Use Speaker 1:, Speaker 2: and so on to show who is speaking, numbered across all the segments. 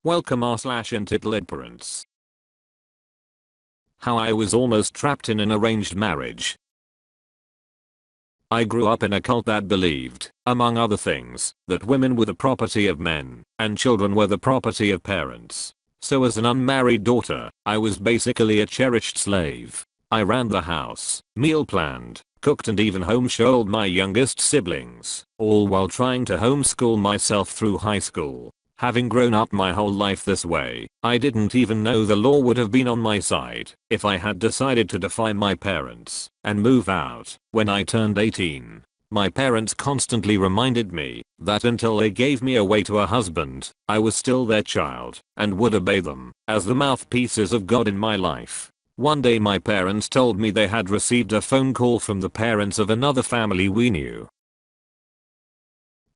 Speaker 1: Welcome r/EntitledParents. How I was almost trapped in an arranged marriage. I grew up in a cult that believed, among other things, that women were the property of men, and children were the property of parents. So as an unmarried daughter, I was basically a cherished slave. I ran the house, meal planned, cooked and even homeschooled my youngest siblings, all while trying to homeschool myself through high school. Having grown up my whole life this way, I didn't even know the law would have been on my side if I had decided to defy my parents and move out when I turned 18. My parents constantly reminded me that until they gave me away to a husband, I was still their child and would obey them as the mouthpieces of God in my life. One day my parents told me they had received a phone call from the parents of another family we knew.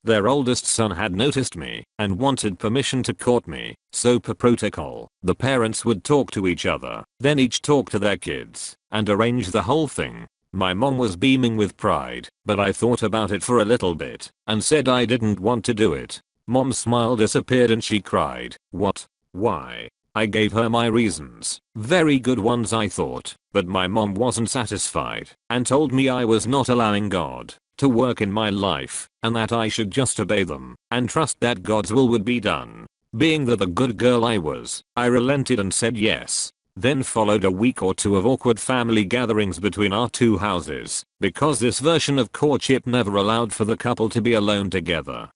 Speaker 1: Their oldest son had noticed me and wanted permission to court me, so per protocol, the parents would talk to each other, then each talk to their kids, and arrange the whole thing. My mom was beaming with pride, but I thought about it for a little bit, and said I didn't want to do it. Mom's smile disappeared and she cried, "What? Why?" I gave her my reasons, very good ones I thought, but my mom wasn't satisfied, and told me I was not allowing God to work in my life, and that I should just obey them, and trust that God's will would be done. Being the good girl I was, I relented and said yes. Then followed a week or two of awkward family gatherings between our two houses, because this version of courtship never allowed for the couple to be alone together.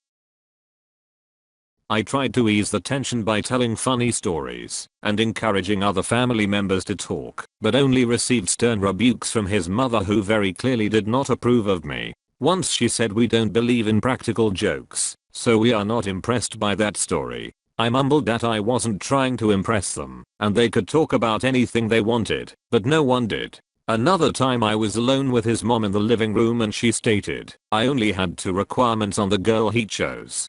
Speaker 1: I tried to ease the tension by telling funny stories and encouraging other family members to talk, but only received stern rebukes from his mother, who very clearly did not approve of me. Once she said, "We don't believe in practical jokes, so we are not impressed by that story." I mumbled that I wasn't trying to impress them, and they could talk about anything they wanted, but no one did. Another time I was alone with his mom in the living room and she stated I only had two requirements on the girl he chose.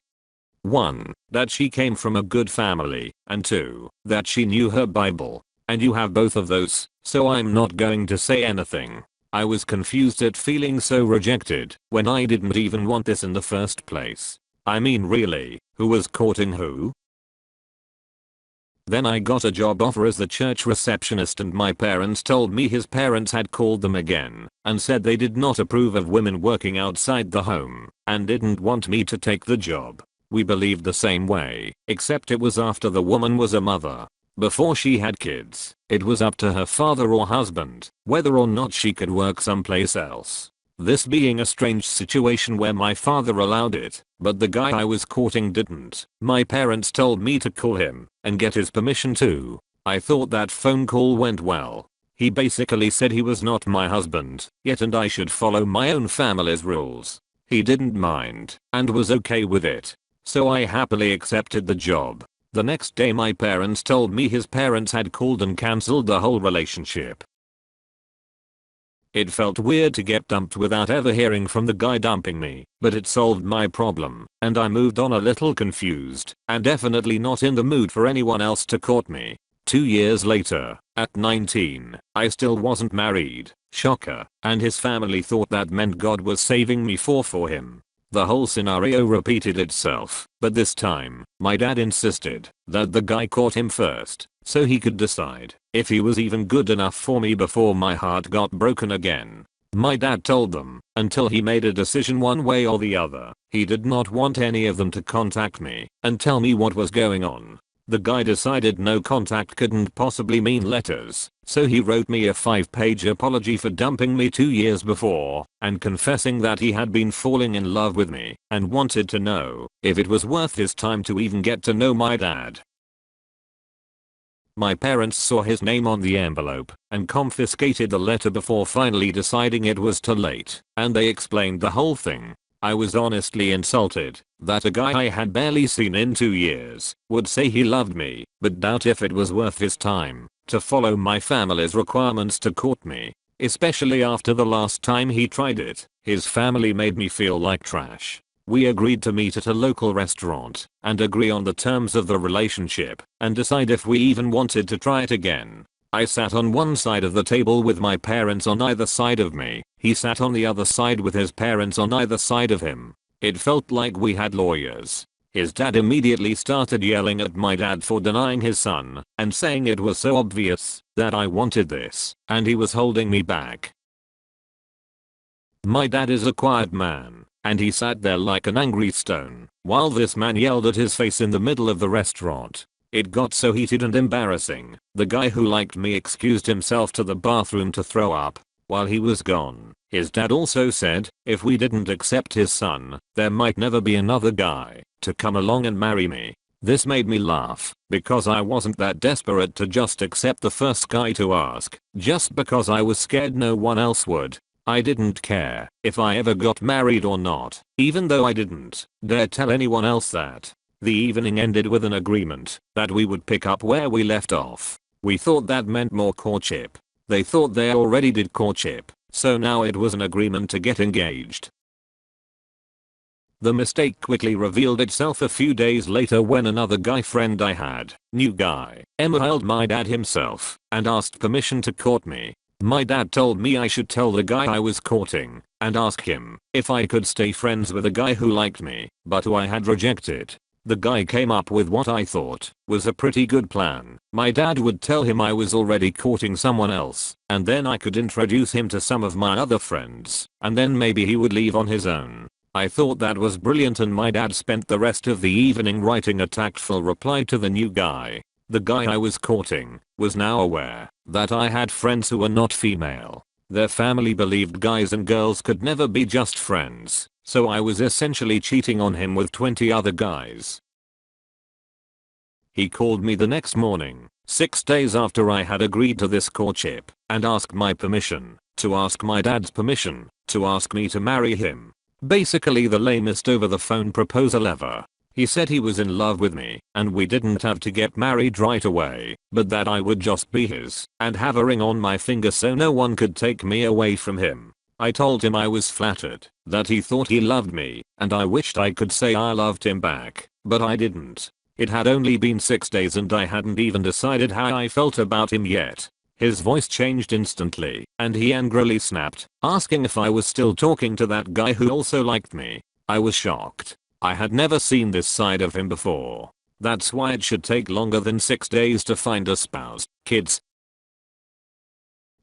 Speaker 1: 1. That she came from a good family, and 2. That she knew her Bible. And you have both of those, so I'm not going to say anything. I was confused at feeling so rejected when I didn't even want this in the first place. I mean, really, who was courting who? Then I got a job offer as the church receptionist, and my parents told me his parents had called them again and said they did not approve of women working outside the home and didn't want me to take the job. We believed the same way, except it was after the woman was a mother. Before she had kids, it was up to her father or husband whether or not she could work someplace else. This being a strange situation where my father allowed it, but the guy I was courting didn't. My parents told me to call him and get his permission too. I thought that phone call went well. He basically said he was not my husband yet and I should follow my own family's rules. He didn't mind and was okay with it, so I happily accepted the job. The next day my parents told me his parents had called and cancelled the whole relationship. It felt weird to get dumped without ever hearing from the guy dumping me, but it solved my problem, and I moved on a little confused, and definitely not in the mood for anyone else to court me. 2 years later, at 19, I still wasn't married, shocker, and his family thought that meant God was saving me for him. The whole scenario repeated itself, but this time, my dad insisted that the guy court him first, so he could decide if he was even good enough for me before my heart got broken again. My dad told them, until he made a decision one way or the other, he did not want any of them to contact me and tell me what was going on. The guy decided no contact couldn't possibly mean letters, so he wrote me a 5-page apology for dumping me 2 years before and confessing that he had been falling in love with me and wanted to know if it was worth his time to even get to know my dad. My parents saw his name on the envelope and confiscated the letter before finally deciding it was too late, and they explained the whole thing. I was honestly insulted that a guy I had barely seen in 2 years would say he loved me, but doubt if it was worth his time to follow my family's requirements to court me. Especially after the last time he tried it, his family made me feel like trash. We agreed to meet at a local restaurant and agree on the terms of the relationship and decide if we even wanted to try it again. I sat on one side of the table with my parents on either side of me. He sat on the other side with his parents on either side of him. It felt like we had lawyers. His dad immediately started yelling at my dad for denying his son and saying it was so obvious that I wanted this and he was holding me back. My dad is a quiet man, and he sat there like an angry stone while this man yelled at his face in the middle of the restaurant. It got so heated and embarrassing, the guy who liked me excused himself to the bathroom to throw up. While he was gone, his dad also said if we didn't accept his son, there might never be another guy to come along and marry me. This made me laugh because I wasn't that desperate to just accept the first guy to ask, just because I was scared no one else would. I didn't care if I ever got married or not, even though I didn't dare tell anyone else that. The evening ended with an agreement that we would pick up where we left off. We thought that meant more courtship. They thought they already did courtship, so now it was an agreement to get engaged. The mistake quickly revealed itself a few days later when another guy friend I had, new guy, emailed my dad himself and asked permission to court me. My dad told me I should tell the guy I was courting and ask him if I could stay friends with a guy who liked me but who I had rejected. The guy came up with what I thought was a pretty good plan. My dad would tell him I was already courting someone else, and then I could introduce him to some of my other friends, and then maybe he would leave on his own. I thought that was brilliant, and my dad spent the rest of the evening writing a tactful reply to the new guy. The guy I was courting was now aware that I had friends who were not female. Their family believed guys and girls could never be just friends, so I was essentially cheating on him with 20 other guys. He called me the next morning, 6 days after I had agreed to this courtship, and asked my permission, to ask my dad's permission, to ask me to marry him. Basically the lamest over the phone proposal ever. He said he was in love with me and we didn't have to get married right away, but that I would just be his and have a ring on my finger so no one could take me away from him. I told him I was flattered that he thought he loved me and I wished I could say I loved him back, but I didn't. It had only been 6 days and I hadn't even decided how I felt about him yet. His voice changed instantly and he angrily snapped, asking if I was still talking to that guy who also liked me. I was shocked. I had never seen this side of him before. That's why it should take longer than 6 days to find a spouse, kids.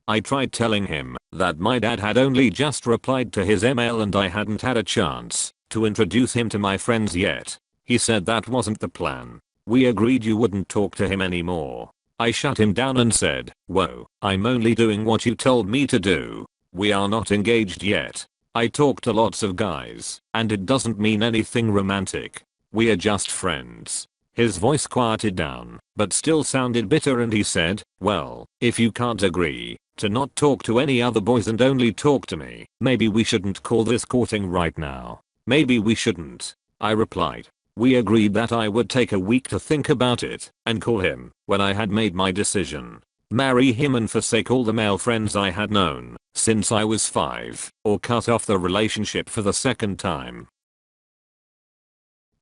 Speaker 1: I tried telling him that my dad had only just replied to his email and I hadn't had a chance to introduce him to my friends yet. He said that wasn't the plan. We agreed you wouldn't talk to him anymore. I shut him down and said, "Whoa, I'm only doing what you told me to do. We are not engaged yet. I talk to lots of guys, and it doesn't mean anything romantic. We are just friends." His voice quieted down, but still sounded bitter, and he said, "Well, if you can't agree to not talk to any other boys and only talk to me, maybe we shouldn't call this courting right now. Maybe we shouldn't." I replied. We agreed that I would take a week to think about it and call him when I had made my decision. Marry him and forsake all the male friends I had known since I was 5, or cut off the relationship for the second time.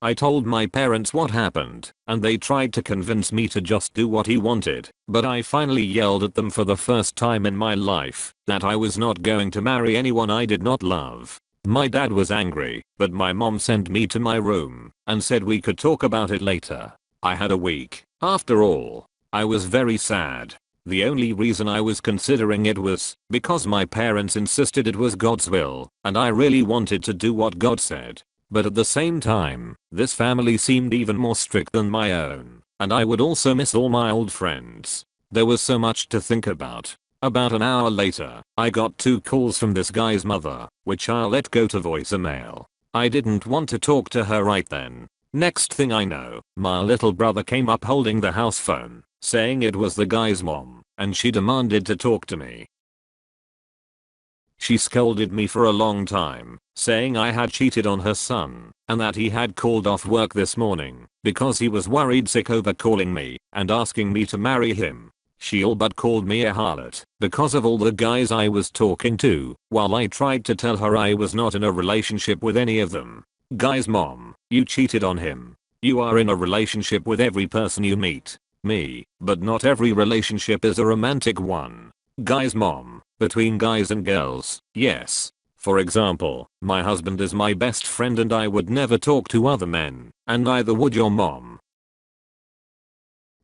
Speaker 1: I told my parents what happened, and they tried to convince me to just do what he wanted, but I finally yelled at them for the first time in my life that I was not going to marry anyone I did not love. My dad was angry, but my mom sent me to my room and said we could talk about it later. I had a week. After all, I was very sad. The only reason I was considering it was because my parents insisted it was God's will, and I really wanted to do what God said. But at the same time, this family seemed even more strict than my own, and I would also miss all my old friends. There was so much to think about. About an hour later, I got 2 calls from this guy's mother, which I'll let go to voicemail. I didn't want to talk to her right then. Next thing I know, my little brother came up holding the house phone, saying it was the guy's mom, and she demanded to talk to me. She scolded me for a long time, saying I had cheated on her son, and that he had called off work this morning because he was worried sick over calling me and asking me to marry him. She all but called me a harlot because of all the guys I was talking to, while I tried to tell her I was not in a relationship with any of them. Guy's mom, you cheated on him. You are in a relationship with every person you meet. Me, but not every relationship is a romantic one. Guy's mom, between guys and girls, yes. For example, my husband is my best friend and I would never talk to other men, and neither would your mom.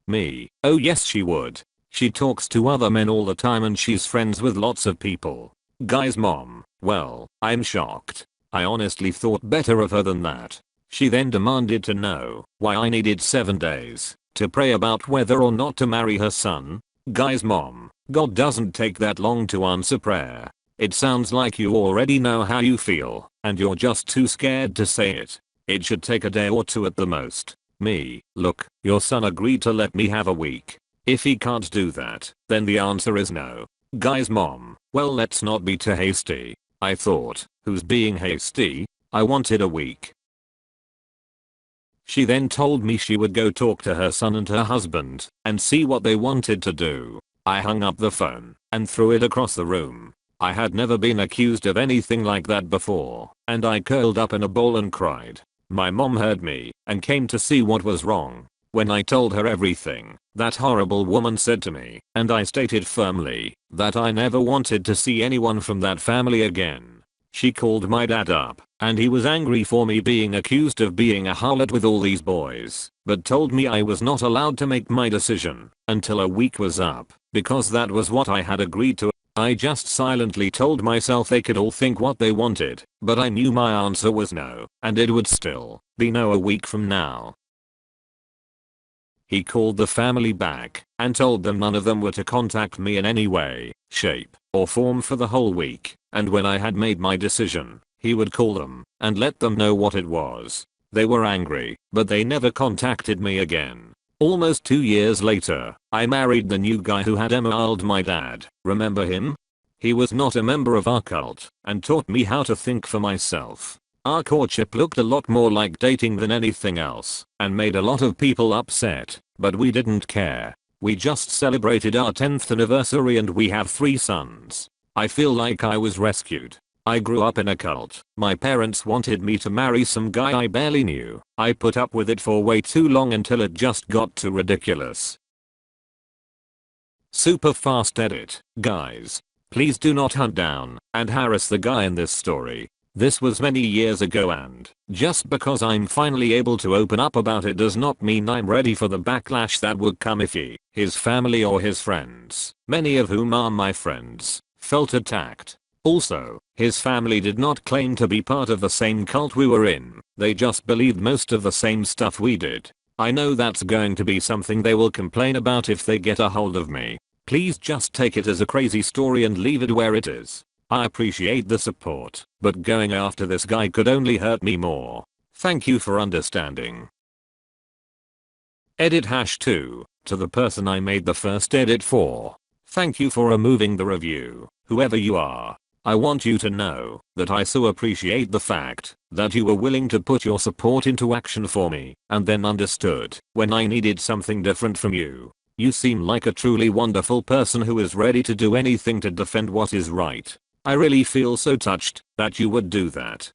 Speaker 1: Me. Oh yes she would. She talks to other men all the time and she's friends with lots of people. Guy's mom. Well, I'm shocked. I honestly thought better of her than that. She then demanded to know why I needed 7 days to pray about whether or not to marry her son. Guy's mom. God doesn't take that long to answer prayer. It sounds like you already know how you feel, and you're just too scared to say it. It should take a day or two at the most. Me. Look, your son agreed to let me have a week. If he can't do that, then the answer is no. Guy's mom. Well, let's not be too hasty. I thought, who's being hasty? I wanted a week. She then told me she would go talk to her son and her husband and see what they wanted to do. I hung up the phone and threw it across the room. I had never been accused of anything like that before, and I curled up in a ball and cried. My mom heard me and came to see what was wrong. When I told her everything that horrible woman said to me, and I stated firmly that I never wanted to see anyone from that family again, she called my dad up, and he was angry for me being accused of being a harlot with all these boys, but told me I was not allowed to make my decision until a week was up, because that was what I had agreed to. I just silently told myself they could all think what they wanted, but I knew my answer was no, and it would still be no a week from now. He called the family back and told them none of them were to contact me in any way, shape, or form for the whole week, and when I had made my decision, he would call them and let them know what it was. They were angry, but they never contacted me again. Almost 2 years later, I married the new guy who had emailed my dad. Remember him? He was not a member of our cult and taught me how to think for myself. Our courtship looked a lot more like dating than anything else and made a lot of people upset, but we didn't care. We just celebrated our 10th anniversary and we have 3 sons. I feel like I was rescued. I grew up in a cult. My parents wanted me to marry some guy I barely knew. I put up with it for way too long until it just got too ridiculous. Super fast edit. Guys, please do not hunt down and harass the guy in this story. This was many years ago and just because I'm finally able to open up about it does not mean I'm ready for the backlash that would come if he, his family or his friends, many of whom are my friends, felt attacked. Also, his family did not claim to be part of the same cult we were in, they just believed most of the same stuff we did. I know that's going to be something they will complain about if they get a hold of me. Please just take it as a crazy story and leave it where it is. I appreciate the support, but going after this guy could only hurt me more. Thank you for understanding. Edit #2, to the person I made the first edit for. Thank you for removing the review, whoever you are. I want you to know that I so appreciate the fact that you were willing to put your support into action for me and then understood when I needed something different from you. You seem like a truly wonderful person who is ready to do anything to defend what is right. I really feel so touched that you would do that.